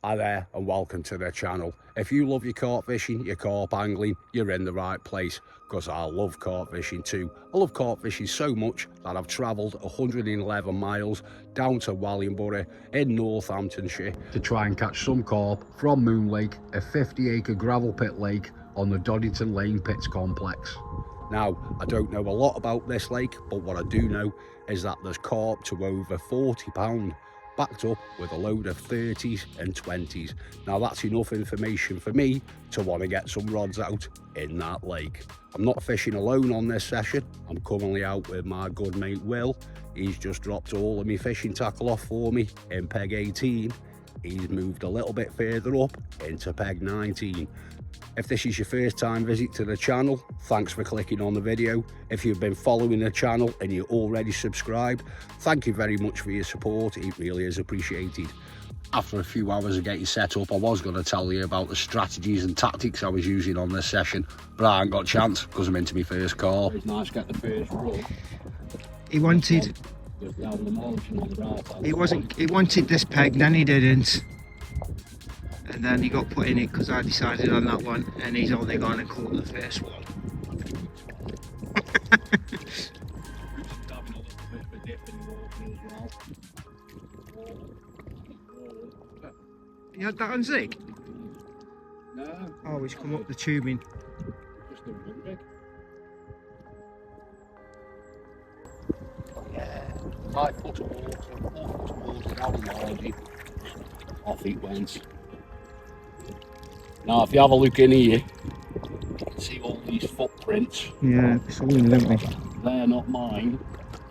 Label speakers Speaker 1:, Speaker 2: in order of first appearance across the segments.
Speaker 1: Hi there and welcome to the channel. If you love your carp fishing, your carp angling, you're in the right place, because I love carp fishing too. I love carp fishing so much that I've travelled 111 miles down to Wellingborough in Northamptonshire to try and catch some carp from Moon Lake, a 50-acre gravel pit lake on the Doddington Lane Pits Complex. Now, I don't know a lot about this lake, but what I do know is that there's carp to over £40, backed up with a load of 30s and 20s. Now that's enough information for me to want to get some rods out in that lake. I'm not fishing alone on this session. I'm currently out with my good mate Will. He's just dropped all of my fishing tackle off for me in peg 18. He's moved a little bit further up into peg 19. If this is your first time visit to the channel, thanks for clicking on the video. If you've been following the channel and you're already subscribed, thank you very much for your support. It really is appreciated. After a few hours of getting set up, I was going to tell you about the strategies and tactics I was using on this session, but I haven't got a chance because I'm into my first carp. It's nice to get the first run.
Speaker 2: He wanted this peg, then he didn't. And then he got put in it because I decided on that one, and he's only gone and caught the first one. You had that on Zig?
Speaker 1: No.
Speaker 2: Oh, he's come up the tubing.
Speaker 1: Just a rig. Yeah. 5 foot of water, 4 foot of water down in the margin. Off it went. Now if you have a look in here, you can see all these footprints.
Speaker 2: Yeah, it's all in, don't we?
Speaker 1: They're not mine,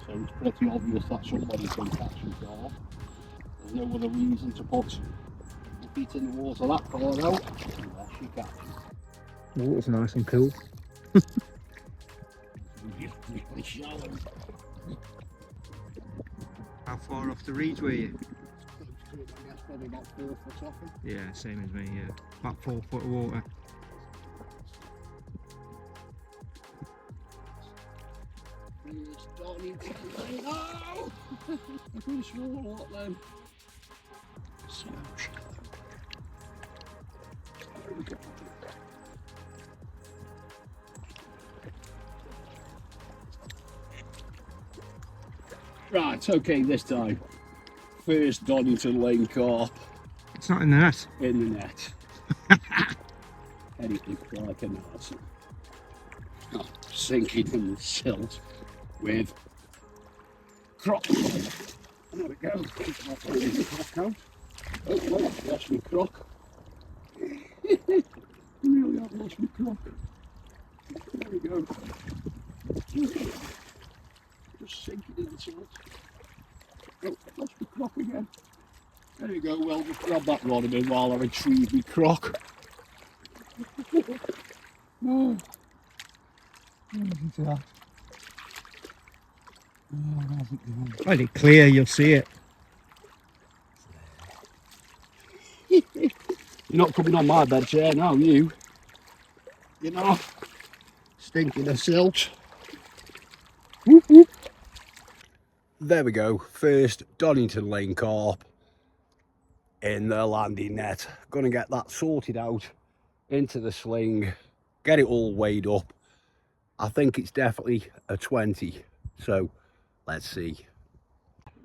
Speaker 1: so it's pretty obvious that somebody's been catching carp. There's no other reason to put the feet in the water that far out unless you catch it.
Speaker 2: The water's nice and cool.
Speaker 1: Really shallow.
Speaker 2: How far off the reeds were you?
Speaker 1: I guess probably about 4 foot off it.
Speaker 2: Yeah, same as me, yeah. About 4 foot of water.
Speaker 1: Oh! I could have sworn a lot then. So shallow. There we go. Right, okay, this time. First Doddington Lane carp.
Speaker 2: It's not in the net.
Speaker 1: In the net. Anything like a net. Oh, sinking in the silt with croc. There we go. I'll pull the croc out. Oh, well, lost my croc. Really have lost my croc. There we go. Just sinking in the silt. Oh, lost my croc again. There you go, well, just grab that rod a bit while I retrieve my croc. Oh. Look at that. Oh, how's it going?
Speaker 2: Let it clear, you'll see it.
Speaker 1: You're not coming on my bed chair now, you. You know, stinking of silt. Whoop, whoop. There we go, first Doddington Lane carp in the landing net. Gonna get that sorted out into the sling, get it all weighed up. I think it's definitely a 20, so let's see.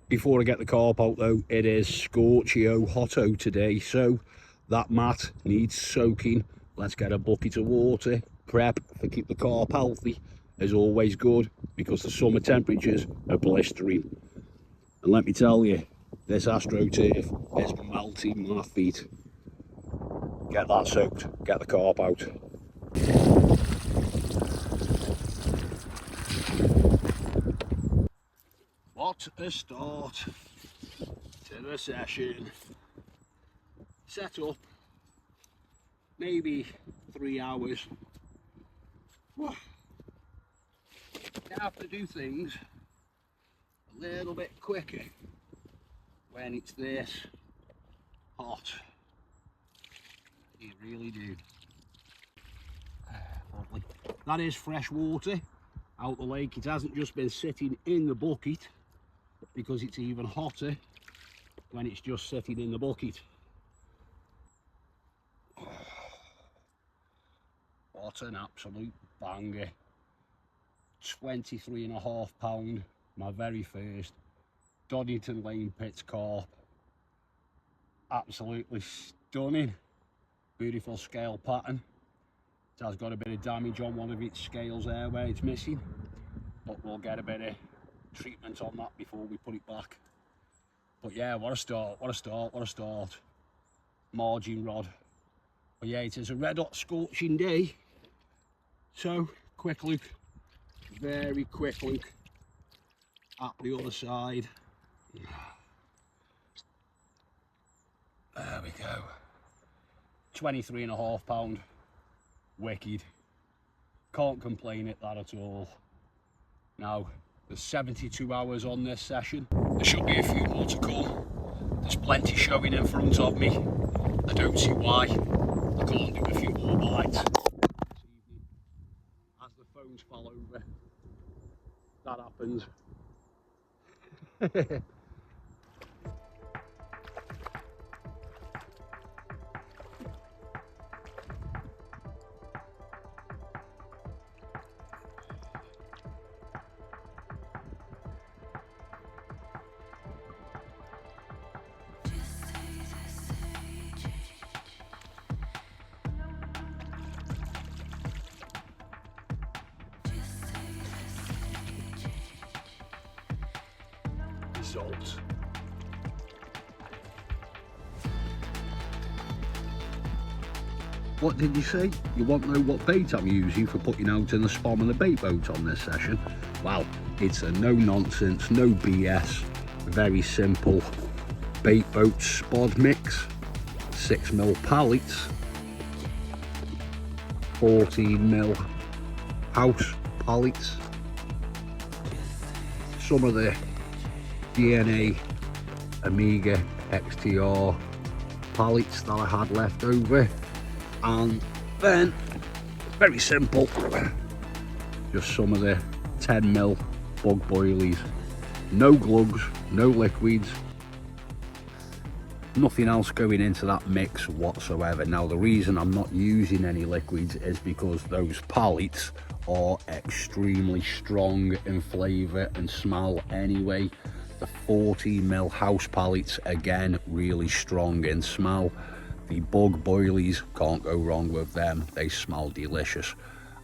Speaker 1: Before I get the carp out though, it is scorchio hotto today, so that mat needs soaking. Let's get a bucket of water, prep for keep the carp healthy, is always good because the summer temperatures are blistering. And let me tell you, this AstroTurf is melting my feet. Get that soaked, get the carp out. What a start to the session. Set up, maybe 3 hours. You have to do things a little bit quicker when it's this hot. You really do. Lovely. That is fresh water out the lake. It hasn't just been sitting in the bucket, because it's even hotter when it's just sitting in the bucket. That's an absolute banger. 23.5 pound, my very first Doddington Lane Pits carp. Absolutely stunning. Beautiful scale pattern. It has got a bit of damage on one of its scales there where it's missing, but we'll get a bit of treatment on that before we put it back. But yeah, what a start, what a start, what a start. Margin rod. But yeah, it is a red hot scorching day. So, quick look, very quick look at the other side. There we go. 23.5 pound. Wicked. Can't complain at that at all. Now, there's 72 hours on this session. There should be a few more to come. There's plenty showing in front of me. I don't see why I can't do a few more bites this evening. As the phones fall over, that happens. Results. What did you say? You want to know what bait I'm using for putting out in the spom and the bait boat on this session? Well, it's a no nonsense, no BS, very simple bait boat spod mix, 6mm pallets, 14mm house pallets, some of the DNA Amiga XTR pallets that I had left over, and then very simple, just some of the 10mm bug boilies. No glugs, no liquids, nothing else going into that mix whatsoever. Now the reason I'm not using any liquids is because those pallets are extremely strong in flavour and smell anyway. The 14mm house pallets, again, really strong in smell. The bug boilies, can't go wrong with them, they smell delicious.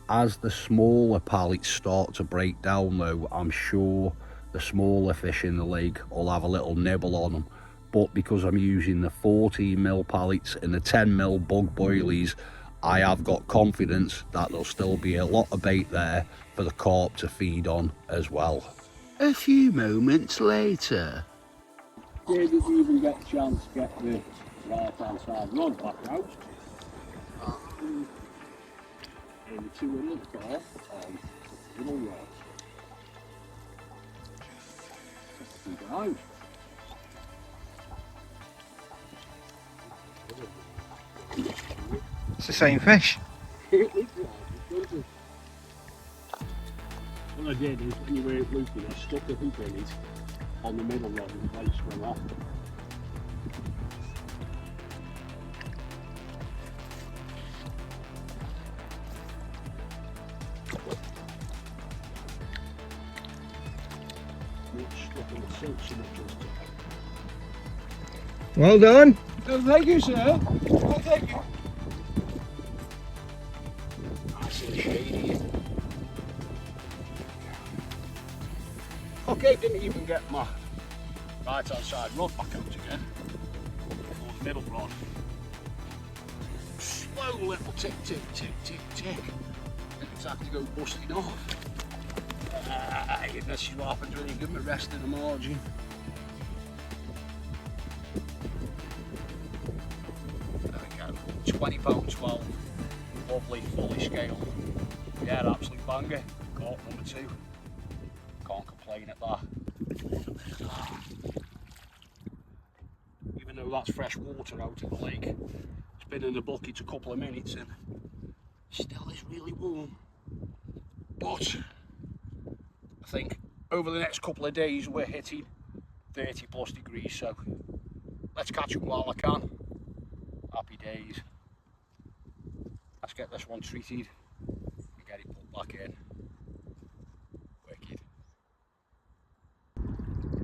Speaker 1: As the smaller pallets start to break down though, I'm sure the smaller fish in the lake will have a little nibble on them. But because I'm using the 14mm pallets and the 10mm bug boilies, I have got confidence that there'll still be a lot of bait there for the carp to feed on as well. A few moments later. Didn't even get a chance to get the right hand side rod back out. And the two in the car on little rods. Keep it out.
Speaker 2: It's the same fish.
Speaker 1: What I did is, when you were looping, I stuck a hook in it on the middle rod and the bait swung off. Not stuck in the silk so much as
Speaker 2: Well done.
Speaker 1: oh, thank you, sir. Oh, thank you. Nice and shady. Okay, didn't even get my right hand side rod back out again. Or the middle rod. Slow little tick, tick, tick, tick, tick. It's had to go busting off. This is what happens when you give them a rest in the margin. There we go. £20.12. Lovely, fully scaled. Yeah, absolute banger. Carp number 2. Can't complain at that. Even though that's fresh water out in the lake, it's been in the bucket a couple of minutes and still is really warm. But I think over the next couple of days we're hitting 30 plus degrees, so let's catch them while I can. Happy days. Let's get this one treated.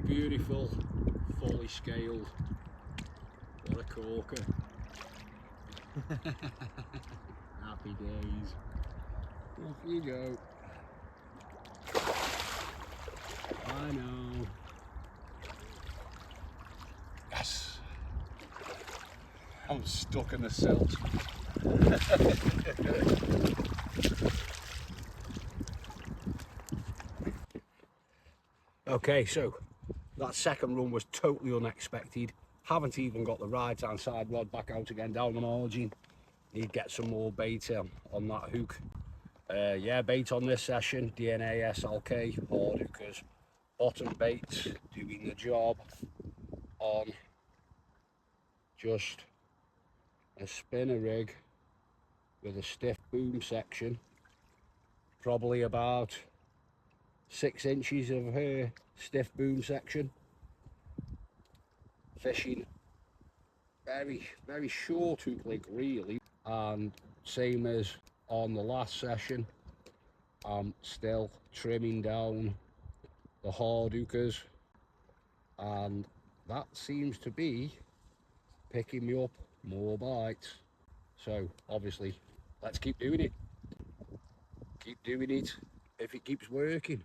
Speaker 1: Beautiful, fully scaled. What a corker. Happy days. Off you go. I know. Yes. I'm stuck in the silt. Okay, so that second run was totally unexpected. Haven't even got the right hand side rod back out again down the margin. Need to get some more bait on that hook. Yeah, bait on this session, DNA SLK, hard hookers, bottom baits, doing the job on just a spinner rig with a stiff boom section, probably about 6 inches of her stiff boom section. Fishing very short hook leg really, and same as on the last session, I'm still trimming down the hard hookers, and that seems to be picking me up more bites. So obviously let's keep doing it if it keeps working.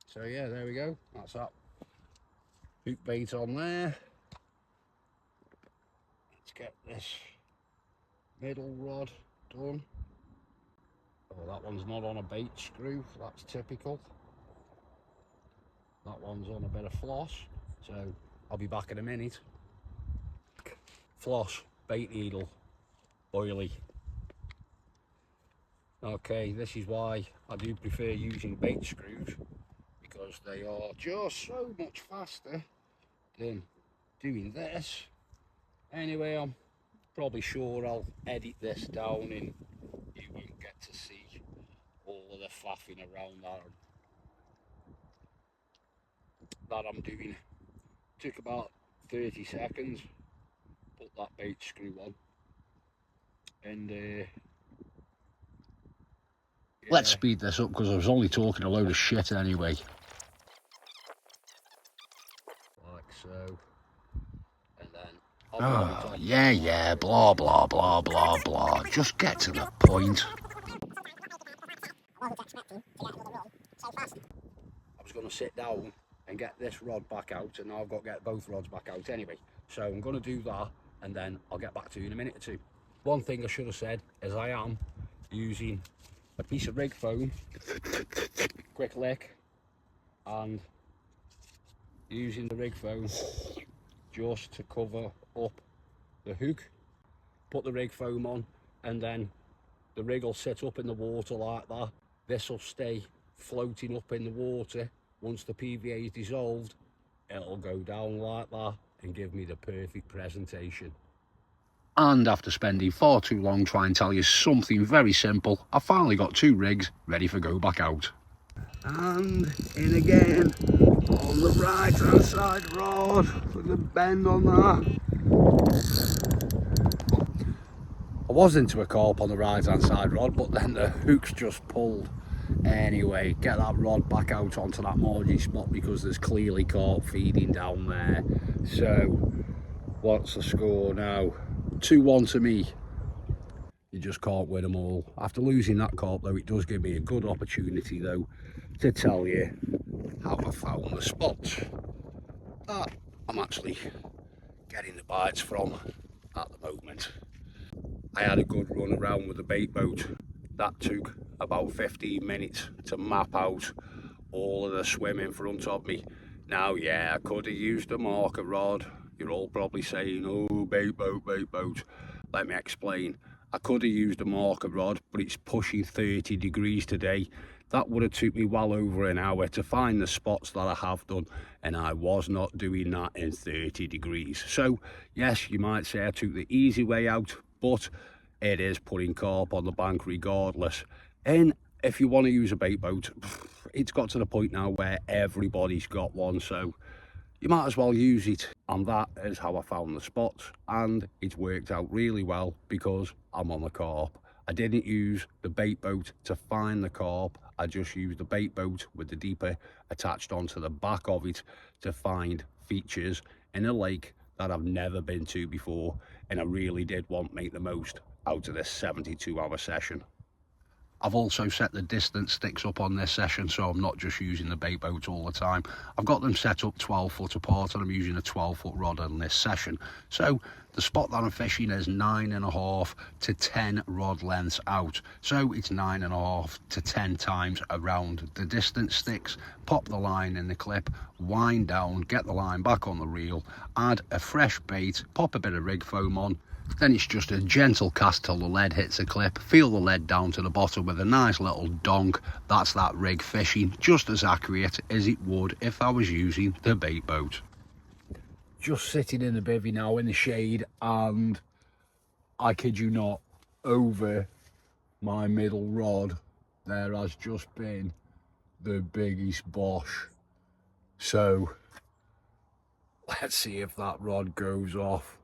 Speaker 1: So yeah, there we go, that's that hook bait on there. Let's get this middle rod done. Oh, that one's not on a bait screw, that's typical. That one's on a bit of floss, so I'll be back in a minute. Floss, bait needle, oily. Okay, this is why I do prefer using bait screws, because they are just so much faster than doing this. Anyway, I'm probably sure I'll edit this down and you won't get to see all of the faffing around that I'm doing. Took about 30 seconds, put that bait screw on, and yeah. Let's speed this up because I was only talking a load of shit anyway. Like so. And then oh, yeah, blah, blah, blah, blah, blah. Just get to the point. I was going to sit down and get this rod back out, and now I've got to get both rods back out anyway. So I'm going to do that, and then I'll get back to you in a minute or two. One thing I should have said is I am using a piece of rig foam, quick lick, and using the rig foam just to cover up the hook. Put the rig foam on, and then the rig will sit up in the water like that. This will stay floating up in the water. Once the PVA is dissolved, it'll go down like that and give me the perfect presentation. And after spending far too long trying to tell you something very simple, I finally got 2 rigs ready for go back out. And in again on the right hand side rod with the bend on that. I was into a carp on the right hand side rod, but then the hooks just pulled. Anyway, get that rod back out onto that margin spot because there's clearly carp feeding down there. So what's the score now? 2-1 to me. You just can't win them all. After losing that carp though, it does give me a good opportunity though to tell you how I found the spots that I'm actually getting the bites from at the moment. I had a good run around with the bait boat. That took about 15 minutes to map out all of the swim in front of me. Now, yeah, I could have used a marker rod. You're all probably saying, oh, bait boat, bait boat. Let me explain. I could have used a marker rod, but it's pushing 30 degrees today. That would have took me well over an hour to find the spots that I have done, and I was not doing that in 30 degrees. So, yes, you might say I took the easy way out, but it is putting carp on the bank regardless. And if you want to use a bait boat, it's got to the point now where everybody's got one, so you might as well use it. And that is how I found the spots, and it's worked out really well because I'm on the carp. I didn't use the bait boat to find the carp. I just used the bait boat with the deeper attached onto the back of it to find features in a lake that I've never been to before, and I really did want to make the most out of this 72-hour session. I've also set the distance sticks up on this session, so I'm not just using the bait boat all the time. I've got them set up 12 foot apart, and I'm using a 12-foot rod on this session. So the spot that I'm fishing is 9.5 to 10 rod lengths out. So it's 9.5 to 10 times around the distance sticks. Pop the line in the clip, wind down, get the line back on the reel, add a fresh bait, pop a bit of rig foam on. Then it's just a gentle cast till the lead hits a clip. Feel the lead down to the bottom with a nice little donk. That's that rig fishing, just as accurate as it would if I was using the bait boat. Just sitting in the bivvy now in the shade, and I kid you not, over my middle rod there has just been the biggest bosh. So let's see if that rod goes off.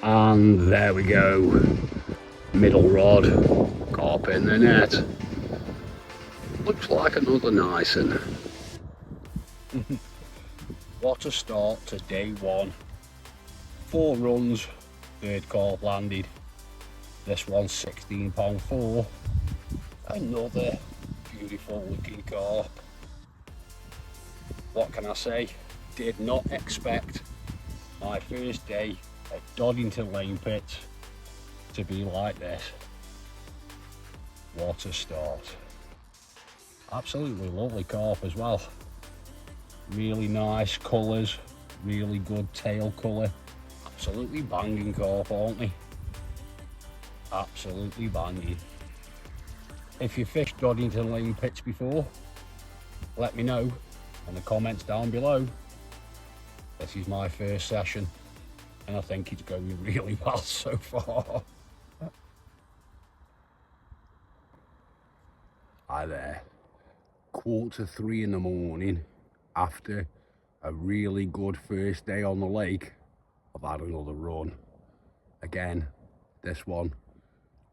Speaker 1: And there we go, middle rod, carp in the net. Looks like another nice one. What a start to day one. 4 runs, third carp landed. This one's 16 pound 4. Another beautiful looking carp. What can I say? Did not expect my first day at Doddington Lane Pits to be like this. What a start. Absolutely lovely carp as well. Really nice colours, really good tail colour. Absolutely banging carp, aren't they? Absolutely banging. If you fished Doddington Lane Pits before, let me know in the comments down below. This is my first session, and I think it's going really well so far. Hi there. 2:45 in the morning, after a really good first day on the lake, I've had another run. Again, this one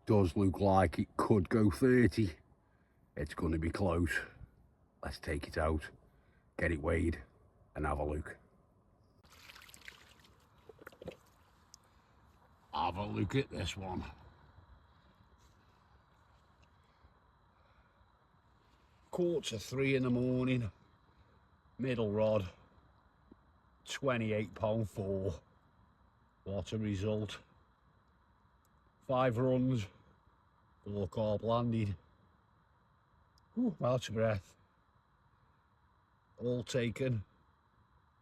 Speaker 1: does look like it could go 30. It's going to be close. Let's take it out, get it weighed, and have a look. Have a look at this one. Quarter to 3 in the morning, middle rod, 28 pound 4. What a result. 5 runs, 4 carp landed. Ooh, out of breath. All taken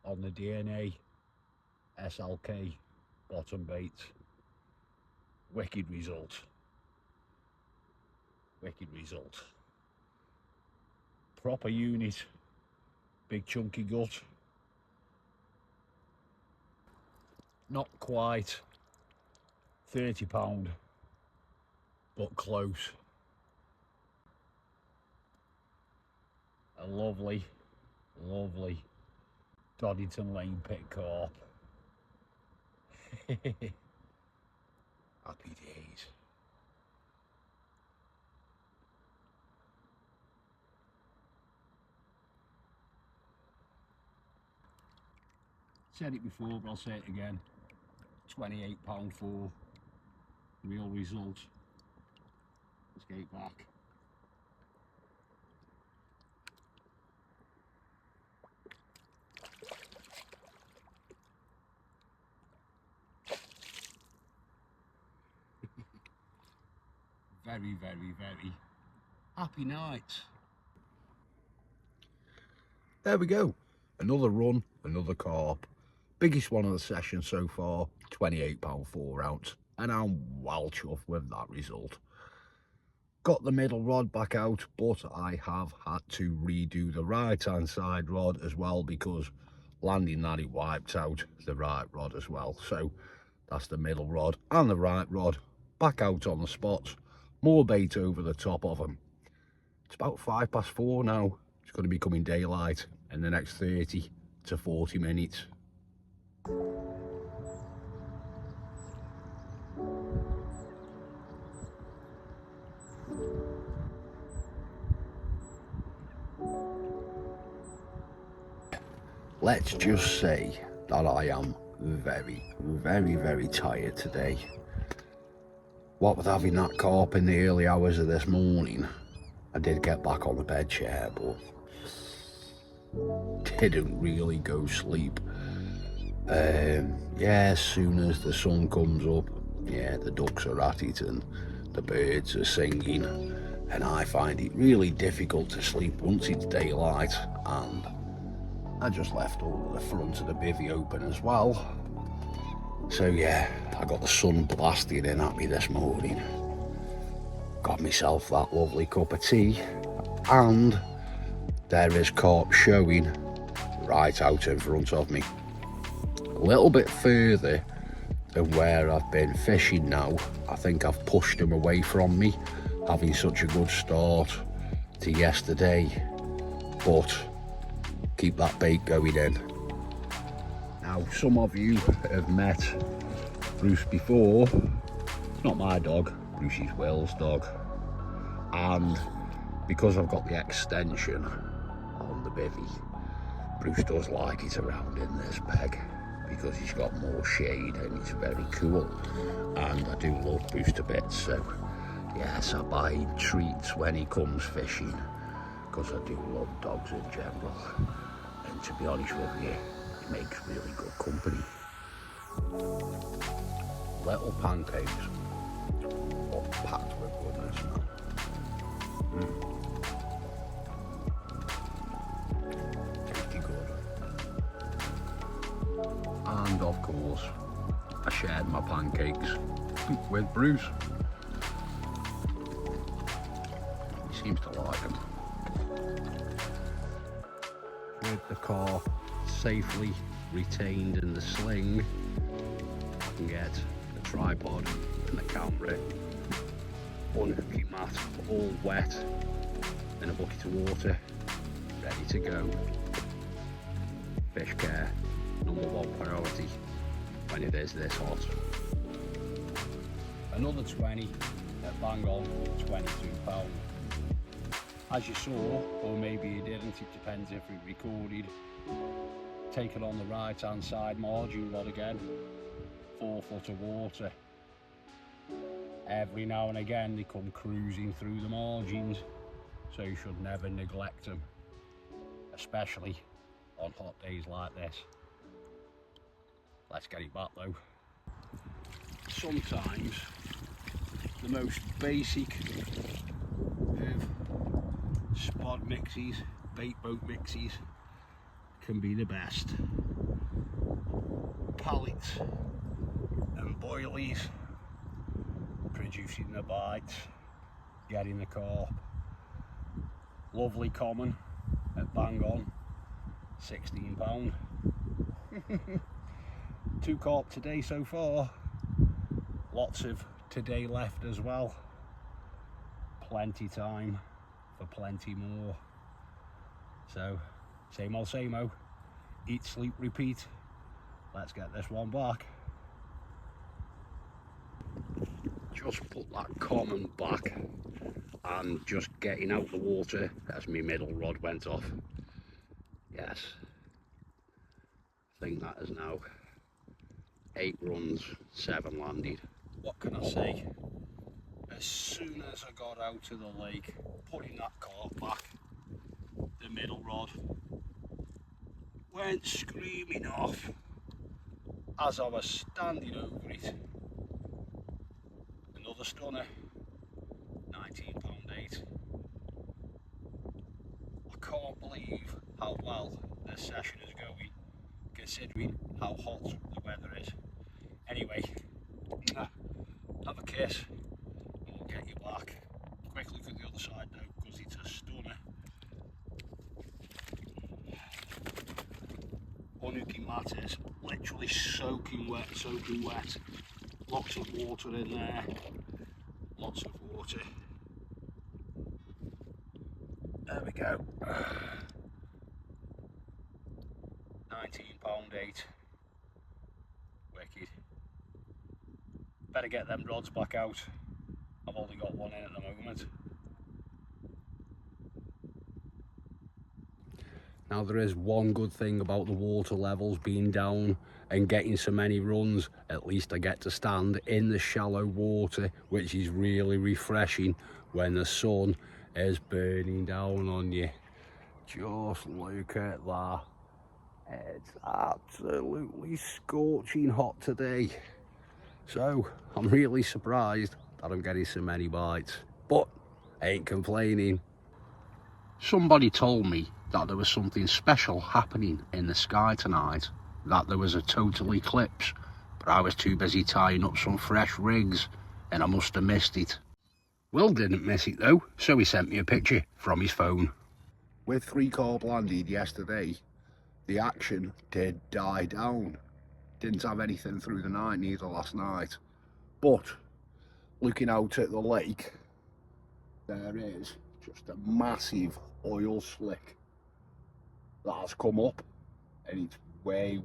Speaker 1: on the DNA SLK bottom bait. Wicked result. Wicked result. Proper unit. Big chunky gut. Not quite 30 pound, but close. A lovely, lovely Doddington Lane Pit carp. Happy days. Said it before, but I'll say it again. 28 pound 4. Real result. Let's get it back. Very, very, very happy night. There we go. Another run, another carp. Biggest one of the session so far, 28 pound 4 ounce. And I'm well chuffed with that result. Got the middle rod back out, but I have had to redo the right hand side rod as well, because landing that, it wiped out the right rod as well. So that's the middle rod and the right rod back out on the spots. More bait over the top of them. It's about 4:05 now. It's going to be coming daylight in the next 30 to 40 minutes. Let's just say that I am very, very, very tired today. What with having that carp in the early hours of this morning, I did get back on the bed chair, but didn't really go sleep. Yeah, as soon as the sun comes up, yeah, the ducks are at it and the birds are singing, and I find it really difficult to sleep once it's daylight. And I just left all of the front of the bivvy open as well. So yeah, I got the sun blasting in at me this morning. Got myself that lovely cup of tea, and there is carp showing right out in front of me. A little bit further than where I've been fishing now. I think I've pushed them away from me, having such a good start to yesterday. But keep that bait going in. Now, some of you have met Bruce before. It's not my dog, Bruce's Will's dog. And because I've got the extension on the bivvy, Bruce does like it around in this peg because he's got more shade and it's very cool. And I do love Bruce to bits, so yes, I buy him treats when he comes fishing because I do love dogs in general. And to be honest with you, it makes really good company. Little pancakes, all packed with goodness, man. Tasty good. And of course, I shared my pancakes with Bruce. He seems to like them. With the carp safely retained in the sling, I can get the tripod and the camera, unhooking mat all wet in a bucket of water, ready to go. Fish care, #1 priority when it is this hot. Another 20 at bang on £22. As you saw, or maybe you didn't, it depends if we recorded, take it on the right hand side margin rod again, 4 foot of water. Every now and again they come cruising through the margins, so you should never neglect them, especially on hot days like this. Let's get it back though. Sometimes the most basic of spod mixes, bait boat mixes, can be the best. Pallets and boilies producing the bites, getting the carp. Lovely common at bang on £16. 2 carp today so far. Lots of today left as well. Plenty time for plenty more. So same old, eat, sleep, repeat. Let's get this one back. Just put that common back and just getting out the water as my middle rod went off. Yes, I think that is now 8 runs, 7 landed. What can I say? As soon as I got out of the lake, putting that carp back, the middle rod went screaming off as I was standing over it. Another stunner, £19.8. I can't believe how well this session is going, considering how hot the weather is. Anyway, have a kiss and we'll get you back. Quick look at the other side though, because it's a stunner. Unhooking mat is literally soaking wet. Lots of water in there, lots of water. go. 19 £8. Wicked. Better get them rods back out. I've only got one in at the moment. Now there is one good thing about the water levels being down and getting so many runs. At least I get to stand in the shallow water, which is really refreshing when the sun is burning down on you. Just look at that. It's absolutely scorching hot today. So I'm really surprised that I'm getting so many bites, but I ain't complaining. Somebody told me that there was something special happening in the sky tonight, that there was a total eclipse, but I was too busy tying up some fresh rigs and I must have missed it. Will didn't miss it though, so he sent me a picture from his phone. With 3 carp landed yesterday, the action did die down. Didn't have anything through the night, neither last night. But looking out at the lake, there is just a massive oil slick that has come up, and it's way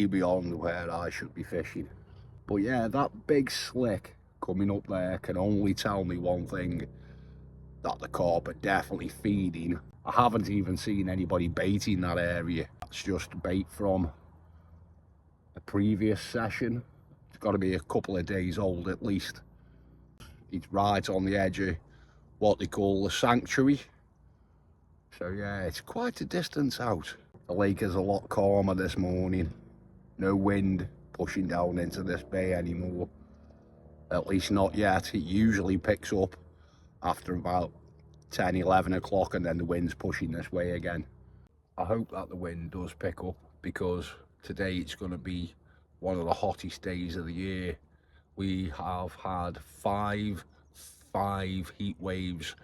Speaker 1: beyond where I should be fishing. But yeah, that big slick coming up there can only tell me one thing, that the carp are definitely feeding. I haven't even seen anybody baiting that area. That's just bait from a previous session. It's got to be a couple of days old at least. It's right on the edge of what they call the sanctuary. So yeah, it's quite a distance out. The lake is a lot calmer this morning. No wind pushing down into this bay anymore. At least not yet. It usually picks up after about 10, 11 o'clock, and then the wind's pushing this way again. I hope that the wind does pick up, because today it's going to be one of the hottest days of the year. We have had five heat waves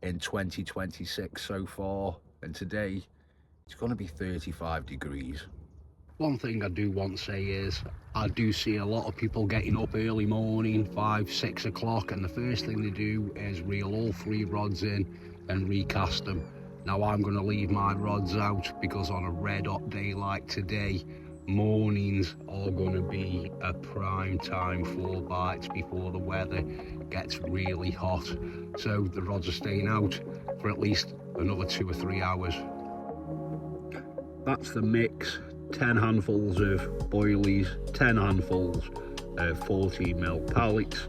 Speaker 1: in 2026 so far, and today it's going to be 35 degrees. One thing I do want to say is I do see a lot of people getting up early morning, 5, 6 o'clock, and the first thing they do is reel all 3 rods in and recast them. Now I'm going to leave my rods out, because on a red hot day like today, mornings are going to be a prime time for bites before the weather gets really hot. So the rods are staying out for at least another 2 or 3 hours. That's the mix. 10 handfuls of boilies, 10 handfuls of 14mm pallets,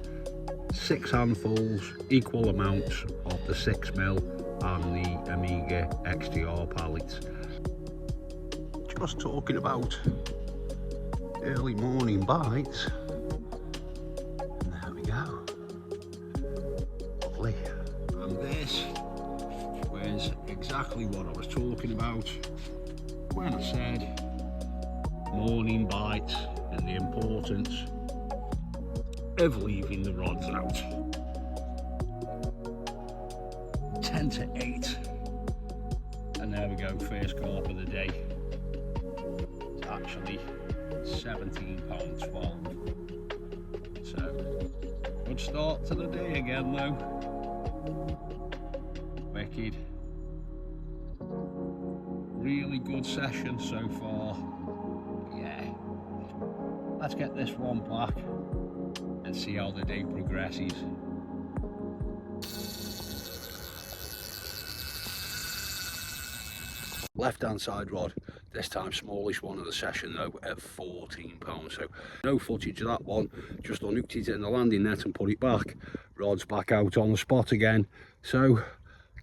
Speaker 1: 6 handfuls, equal amounts of the 6mm and the Amiga XTR pallets. Just talking about early morning bites. And there we go. Lovely. And this was exactly what I was talking about when I said morning bites and the importance of leaving the rods out. 10 to 8, and there we go, first carp of the day. It's actually £17.12, so good start to the day again though. Wicked. Really good session so far. Yeah, let's get this one back and see how the day progresses. Left hand side rod, this time smallish one of the session though, at £14, so no footage of that one. Just unhooked it in the landing net and put it back. Rod's back out on the spot again, so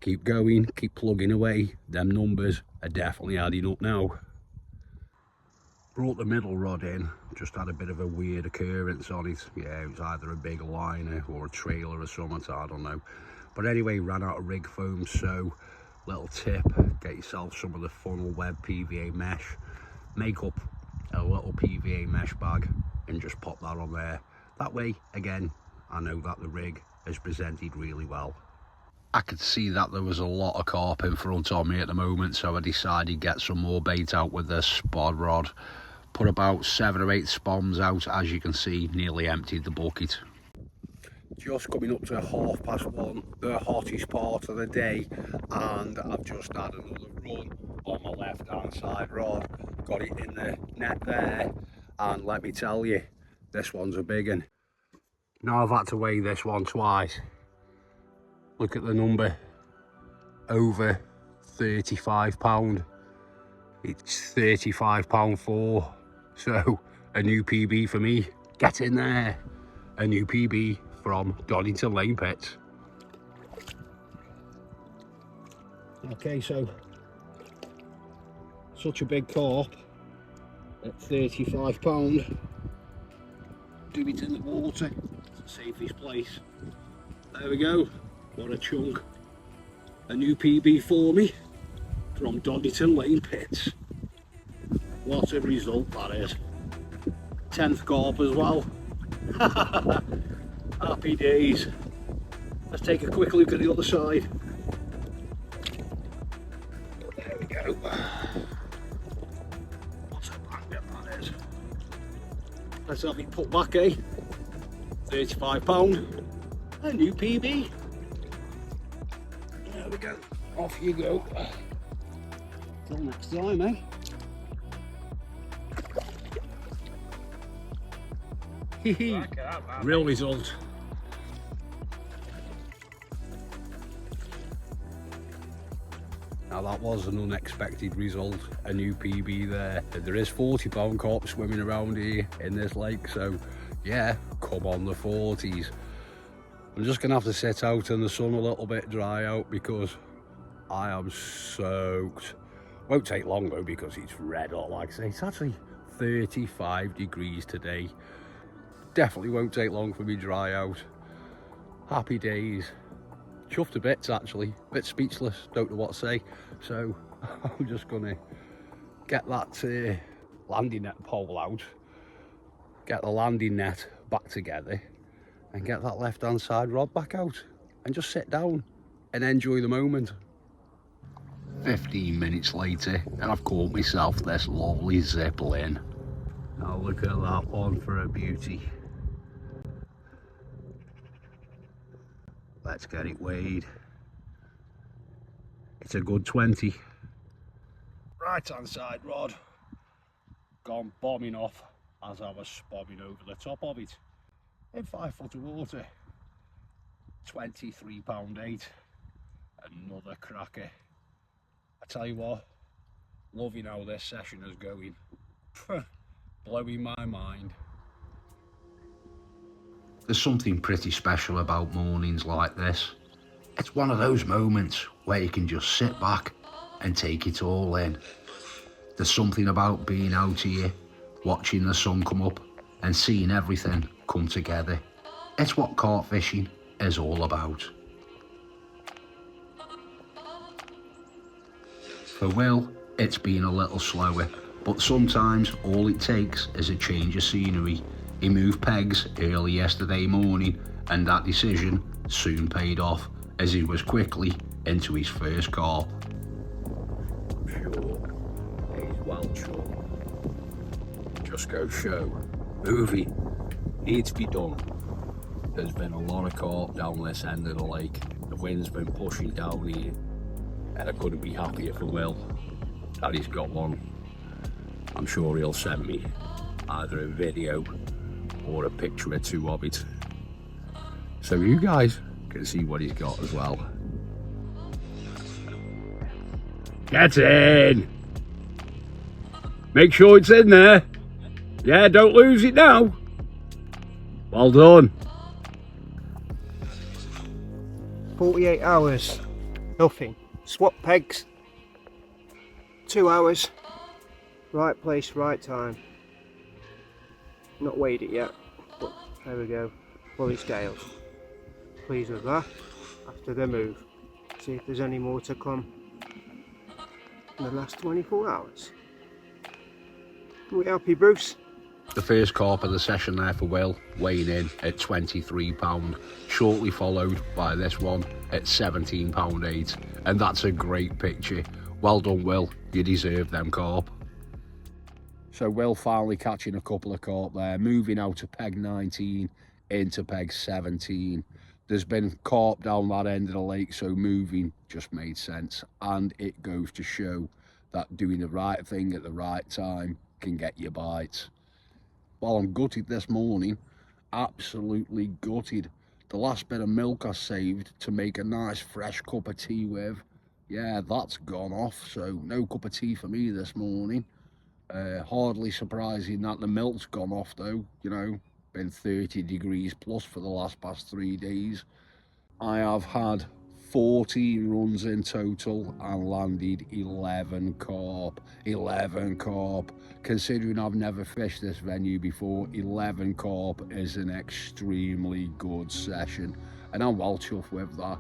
Speaker 1: keep going, keep plugging away. Them numbers are definitely adding up now. Brought the middle rod in, just had a bit of a weird occurrence on it. Yeah, it was either a big liner or a trailer or something, I don't know. But anyway, ran out of rig foam, so little tip, get yourself some of the funnel web PVA mesh, make up a little PVA mesh bag and just pop that on there. That way, again, I know that the rig is presented really well. I could see that there was a lot of carp in front of me at the moment, so I decided to get some more bait out with this spod rod. Put about 7 or 8 spoms out, as you can see, nearly emptied the bucket. just coming up to 1:30, the hottest part of the day, and I've just had another run on my left hand side rod, got it in the net there, and let me tell you, this one's a big one. Now I've had to weigh this one twice. Look at the number, over £35. It's £35.4, so a new PB for me. Get in there, a new PB from Doddington Lane Pits. Okay, so such a big carp at £35. Do it in the water, it's the safest place. There we go, what a chunk. A new PB for me from Doddington Lane Pits. What a result that is. 10th carp as well. Happy days. Let's take a quick look at the other side. There we go. What a banger that is. Let's have it put back, eh? £35. A new PB. There we go. Off you go. Till next time, eh? Real result. Now that was an unexpected result, a new PB there. There is £40 carp swimming around here in this lake, so yeah, come on the 40s. I'm just gonna have to sit out in the sun a little bit, dry out, because I am soaked. Won't take long though, because it's red hot. Like I say, it's actually 35 degrees today. Definitely won't take long for me dry out. Happy days. Chuffed to bits actually, bit speechless, don't know what to say. So I'm just gonna get that landing net pole out, get the landing net back together, and get that left hand side rod back out, and just sit down and enjoy the moment. 15 minutes later, and I've caught myself this lovely zipline. Now look at that one for a beauty. Let's get it weighed. It's a good 20. Right hand side rod, gone bombing off as I was bobbing over the top of it. In 5 foot of water, £23.8. Another cracker. I tell you what, loving how this session is going. Blowing my mind. There's something pretty special about mornings like this. It's one of those moments where you can just sit back and take it all in. There's something about being out here, watching the sun come up and seeing everything come together. It's what carp fishing is all about. For Will, it's been a little slower, but sometimes all it takes is a change of scenery. He moved pegs early yesterday morning, and that decision soon paid off as he was quickly into his first carp. Sure, he's well chum. Just go show, moving needs to be done. There's been a lot of carp down this end of the lake. The wind's been pushing down here, and I couldn't be happier for Will that he's got one. I'm sure he'll send me either a video or a picture or two of it, so you guys can see what he's got as well. Get in! Make sure it's in there. Yeah, don't lose it now. Well done.
Speaker 2: 48 hours, nothing. Swap pegs, 2 hours, right place, right time. Not weighed it yet, but there we go, fully scaled. Pleased with that. After the move, see if there's any more to come in the last 24 hours. Are we happy, Bruce?
Speaker 1: The first carp of the session there for Will, weighing in at £23, shortly followed by this one at £17.8, and that's a great picture. Well done, Will, you deserve them carp. So Will finally catching a couple of carp there, moving out to peg 19 into peg 17. There's been carp down that end of the lake, so moving just made sense, and it goes to show that doing the right thing at the right time can get you bites. Well, I'm gutted this morning, absolutely gutted. The last bit of milk I saved to make a nice fresh cup of tea with, yeah, that's gone off, so no cup of tea for me this morning. Hardly surprising that the milk's gone off though, you know, been 30 degrees plus for the past 3 days. I have had 14 runs in total and landed 11 carp. 11 carp. Considering I've never fished this venue before, 11 carp is an extremely good session, and I'm well chuffed with that.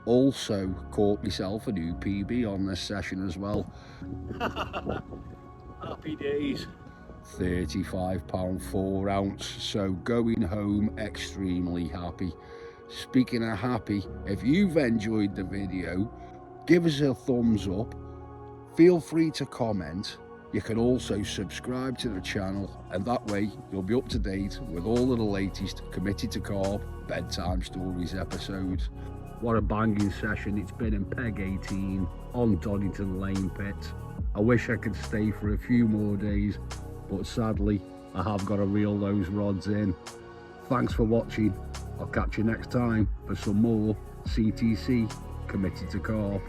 Speaker 1: Also caught myself a new PB on this session as well. Happy days. £35 4 ounce, so going home extremely happy. Speaking of happy, if you've enjoyed the video, give us a thumbs up, feel free to comment. You can also subscribe to the channel, and that way you'll be up to date with all of the latest Committed to Carp bedtime stories episodes. What a banging session it's been in peg 18 on Doddington Lane Pit. I wish I could stay for a few more days, but sadly I have got to reel those rods in. Thanks for watching. I'll catch you next time for some more CTC Committed to Carp.